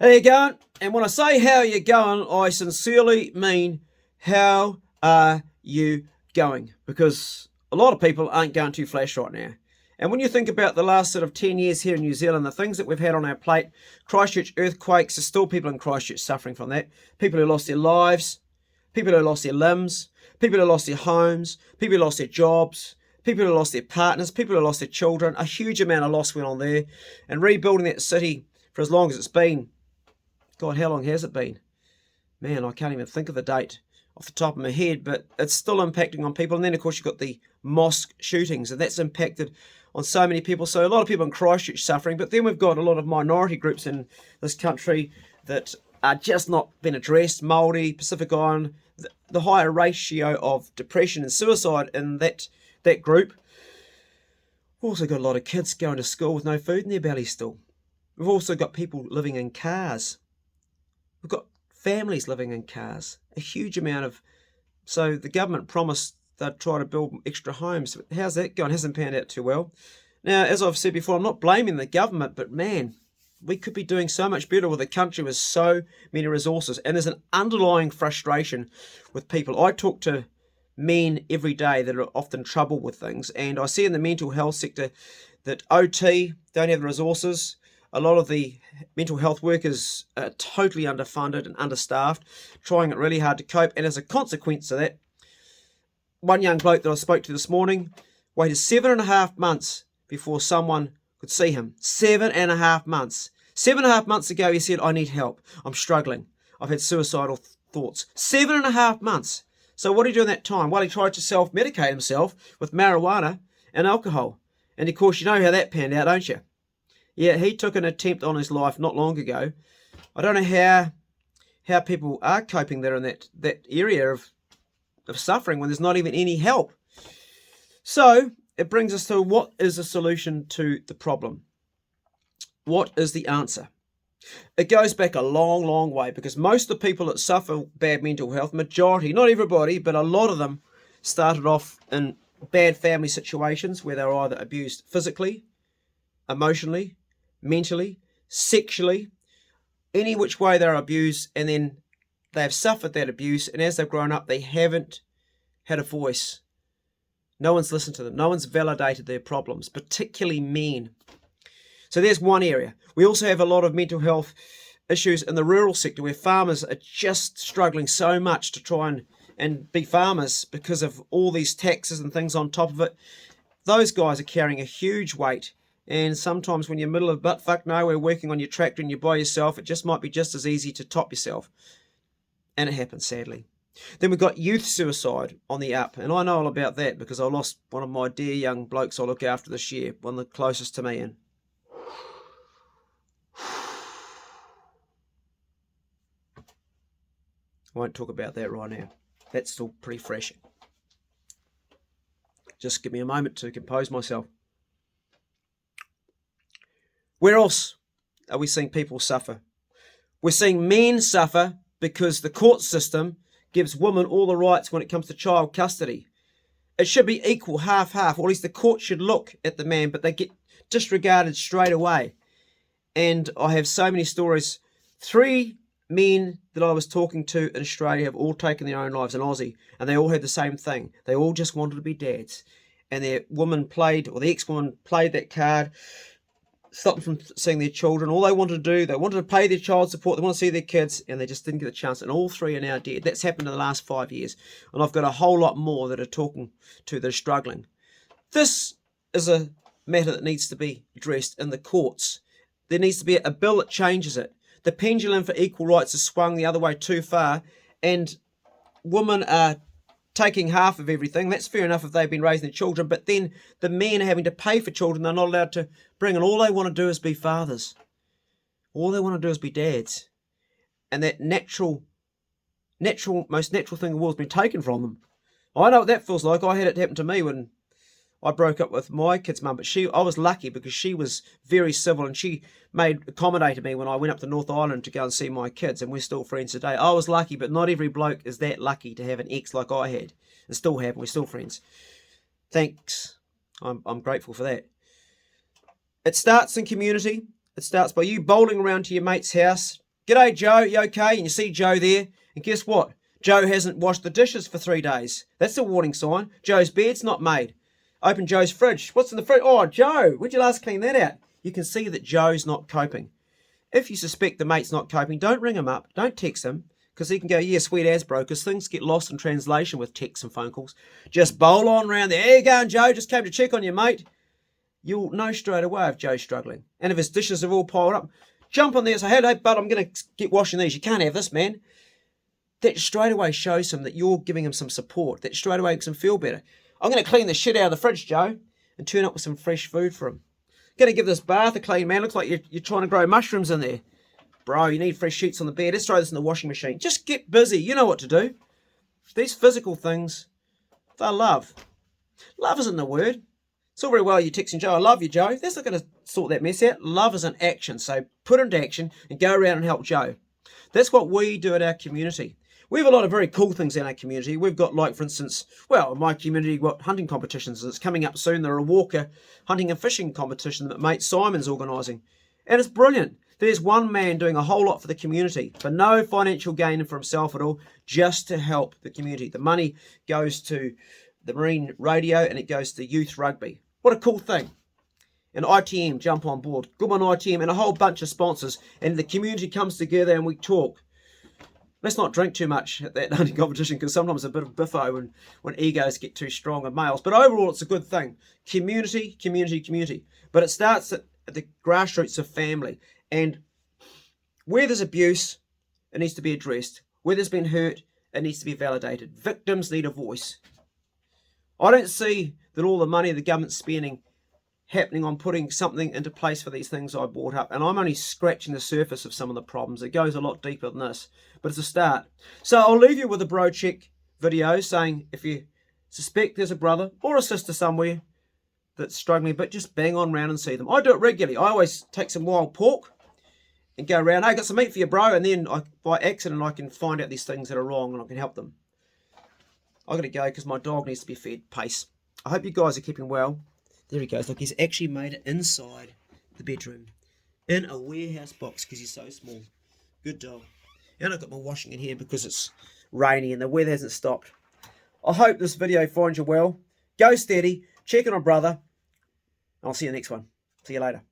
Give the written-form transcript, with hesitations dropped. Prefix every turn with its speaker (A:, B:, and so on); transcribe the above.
A: How you going? And when I say how you going, I sincerely mean how are you going? Because a lot of people aren't going too flash right now. And when you think about the last sort of 10 years here in New Zealand, the things that we've had on our plate, Christchurch earthquakes, there's still people in Christchurch suffering from that. People who lost their lives, people who lost their limbs, people who lost their homes, people who lost their jobs, people who lost their partners, people who lost their children. A huge amount of loss went on there. And rebuilding that city for as long as it's been, God, how long has it been? Man, I can't even think of the date off the top of my head, but it's still impacting on people. And then, of course, you've got the mosque shootings, and that's impacted on so many people. So a lot of people in Christchurch suffering, but then we've got a lot of minority groups in this country that are just not been addressed. Māori, Pacific Island, the higher ratio of depression and suicide in that group. We've also got a lot of kids going to school with no food in their bellies still. We've also got people living in cars. We've got families living in cars, a huge amount of... So the government promised they'd try to build extra homes. How's that going? Hasn't panned out too well. Now, as I've said before, I'm not blaming the government, but man, we could be doing so much better with a country with so many resources. And there's an underlying frustration with people. I talk to men every day that are often troubled with things, and I see in the mental health sector that OT don't have the resources. A lot of the mental health workers are totally underfunded and understaffed, trying it really hard to cope. And as a consequence of that, one young bloke that I spoke to this morning waited 7.5 months before someone could see him. 7.5 months. 7.5 months ago, he said, I need help. I'm struggling. I've had suicidal thoughts. 7.5 months. So what did he do in that time? Well, he tried to self-medicate himself with marijuana and alcohol. And of course, you know how that panned out, don't you? Yeah, he took an attempt on his life not long ago. I don't know how people are coping there in that area of suffering when there's not even any help. So it brings us to, what is the solution to the problem? What is the answer? It goes back a long, long way, because most of the people that suffer bad mental health, majority, not everybody, but a lot of them started off in bad family situations where they were either abused physically, emotionally, mentally, sexually, any which way they're abused, and then they've suffered that abuse, and as they've grown up, they haven't had a voice. No one's listened to them. No one's validated their problems, particularly men. So there's one area. We also have a lot of mental health issues in the rural sector where farmers are just struggling so much to try and be farmers because of all these taxes and things on top of it. Those guys are carrying a huge weight. And sometimes when you're middle of buttfuck nowhere working on your tractor and you're by yourself, it just might be just as easy to top yourself. And it happens, sadly. Then we've got youth suicide on the up. And I know all about that because I lost one of my dear young blokes I look after this year, one of the closest to me. And I won't talk about that right now. That's still pretty fresh. Just give me a moment to compose myself. Where else are we seeing people suffer? We're seeing men suffer because the court system gives women all the rights when it comes to child custody. It should be equal, half-half, or at least the court should look at the man, but they get disregarded straight away. And I have so many stories. 3 men that I was talking to in Australia have all taken their own lives in Aussie, and they all had the same thing. They all just wanted to be dads. And their woman played, or the ex-woman played that card, stopped them from seeing their children. All they wanted to do, they wanted to pay their child support, they want to see their kids, and they just didn't get a chance. And all 3 are now dead. That's happened in the last 5 years. And I've got a whole lot more that are talking to, that are struggling. This is a matter that needs to be addressed in the courts. There needs to be a bill that changes it. The pendulum for equal rights has swung the other way too far, and women are taking half of everything. That's fair enough if they've been raising their children, but then the men are having to pay for children they're not allowed to bring, and all they want to do is be fathers. All they want to do is be dads. And that most natural thing in the world has been taken from them. I know what that feels like. I had it happen to me when I broke up with my kid's mum, but I was lucky because she was very civil, and she accommodated me when I went up to North Island to go and see my kids, and we're still friends today. I was lucky, but not every bloke is that lucky to have an ex like I had, and still have, and we're still friends. Thanks. I'm grateful for that. It starts in community. It starts by you bowling around to your mate's house, G'day, Joe, you okay? And you see Joe there, and guess what? Joe hasn't washed the dishes for 3 days. That's a warning sign. Joe's bed's not made. Open Joe's fridge. What's in the fridge? Oh, Joe, when'd you last clean that out? You can see that Joe's not coping. If you suspect the mate's not coping, don't ring him up. Don't text him, because he can go, yeah, sweet as bro, because things get lost in translation with texts and phone calls. Just bowl on round there. How you going, Joe? Just came to check on you, mate. You'll know straight away if Joe's struggling. And if his dishes have all piled up, jump on there and say, hey, bud, I'm going to get washing these. You can't have this, man. That straight away shows him that you're giving him some support. That straight away makes him feel better. I'm going to clean the shit out of the fridge, Joe, and turn up with some fresh food for him. Going to give this bath a clean, man. Looks like you're trying to grow mushrooms in there. Bro, you need fresh sheets on the bed. Let's throw this in the washing machine. Just get busy. You know what to do. These physical things, they're love. Love isn't the word. It's all very well you texting Joe, I love you, Joe. That's not going to sort that mess out. Love is an action. So put into action and go around and help Joe. That's what we do at our community. We have a lot of very cool things in our community. We've got, like, for instance, well, in my community, we've got hunting competitions. It's coming up soon. There are a Walker hunting and fishing competition that mate Simon's organising. And it's brilliant. There's one man doing a whole lot for the community, for no financial gain for himself at all, just to help the community. The money goes to the Marine Radio and it goes to youth rugby. What a cool thing. And ITM jump on board. Good on ITM and a whole bunch of sponsors. And the community comes together and we talk. Let's not drink too much at that hunting competition, because sometimes it's a bit of biffo when egos get too strong in males. But overall, it's a good thing. Community, community, community. But it starts at the grassroots of family. And where there's abuse, it needs to be addressed. Where there's been hurt, it needs to be validated. Victims need a voice. I don't see that all the money the government's spending happening on putting something into place for these things I brought up. And I'm only scratching the surface of some of the problems. It goes a lot deeper than this. But it's a start. So I'll leave you with a bro check video saying if you suspect there's a brother or a sister somewhere that's struggling a bit, just bang on round and see them. I do it regularly. I always take some wild pork and go around, hey, got some meat for you, bro. And then by accident, I can find out these things that are wrong and I can help them. I've got to go because my dog needs to be fed. Pace. I hope you guys are keeping well. There he goes. Look, he's actually made it inside the bedroom in a warehouse box because he's so small. Good dog. And I've got my washing in here because it's rainy and the weather hasn't stopped. I hope this video finds you well. Go steady. Check on a brother. I'll see you next one. See you later.